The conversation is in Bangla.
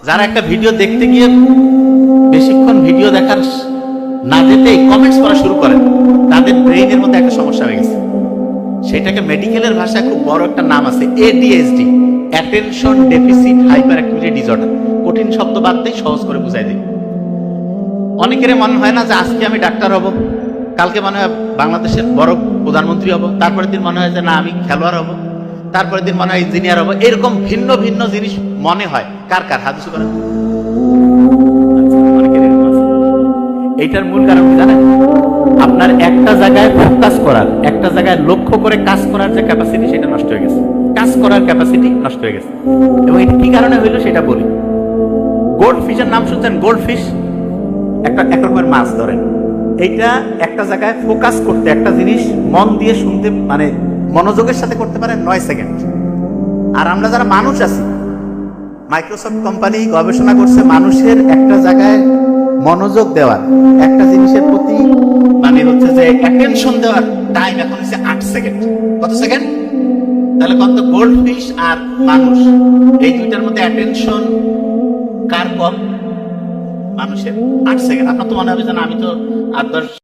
যারা একটা ভিডিও দেখতে গিয়ে বেশিক্ষণ ভিডিও দেখার না যেতেই কমেন্টস করা শুরু করেন, তাদের ব্রেইনের মধ্যে একটা সমস্যা হয়ে গেছে। সেটাকে মেডিকেলের ভাষায় খুব বড় একটা নাম আছে, ADSD, attention deficit hyper activity disorder. কঠিন শব্দ বাদ দিয়ে সহজ করে বুঝাই দিই। অনেকের মনে হয় না যে আজকে আমি ডাক্তার হব, কালকে মনে হয় বাংলাদেশের বড় প্রধানমন্ত্রী হব, তারপরের দিন মনে হয় যে না আমি খেলোয়াড় হব, তারপরের দিন মনে হয় ইঞ্জিনিয়ার হব। এরকম ভিন্ন ভিন্ন জিনিস মনে হয়। কার কার হাত উঁচু করেন। এইটার মূল কারণ কি জানেন? আপনার একটা জায়গায় ফোকাস করার, একটা জায়গায় লক্ষ্য করে কাজ করার যে ক্যাপাসিটি, সেটা নষ্ট হয়ে গেছে। কাজ করার ক্যাপাসিটি নষ্ট হয়ে গেছে। এবং এটা কি কারণে হইলো সেটা বলি। গোল্ড ফিশের নাম শুনছেন? গোল্ড ফিশ একটা এক রকমের মাছ ধরেন। এইটা একটা জায়গায় ফোকাস করতে, একটা জিনিস মন দিয়ে শুনতে, মানে মনোযোগের সাথে করতে পারে 9 সেকেন্ড। আর আমরা যারা মানুষ আছি, মাইক্রোসফট কোম্পানি গবেষণা করছে মানুষের একটা জায়গায় মনোযোগ দেওয়ার, একটা জিনিসের প্রতি মানে হচ্ছে যে অ্যাটেনশন দেওয়ার টাইম এখন হচ্ছে 8 সেকেন্ড। কত সেকেন্ড? তাহলে কত? গোল্ড ফিশ আর মানুষ, এই দুইটার মধ্যে অ্যাটেনশন কার কম? মানুষের 8 সেকেন্ড। আপনার তো মনে হবে যে না আমি তো 8-10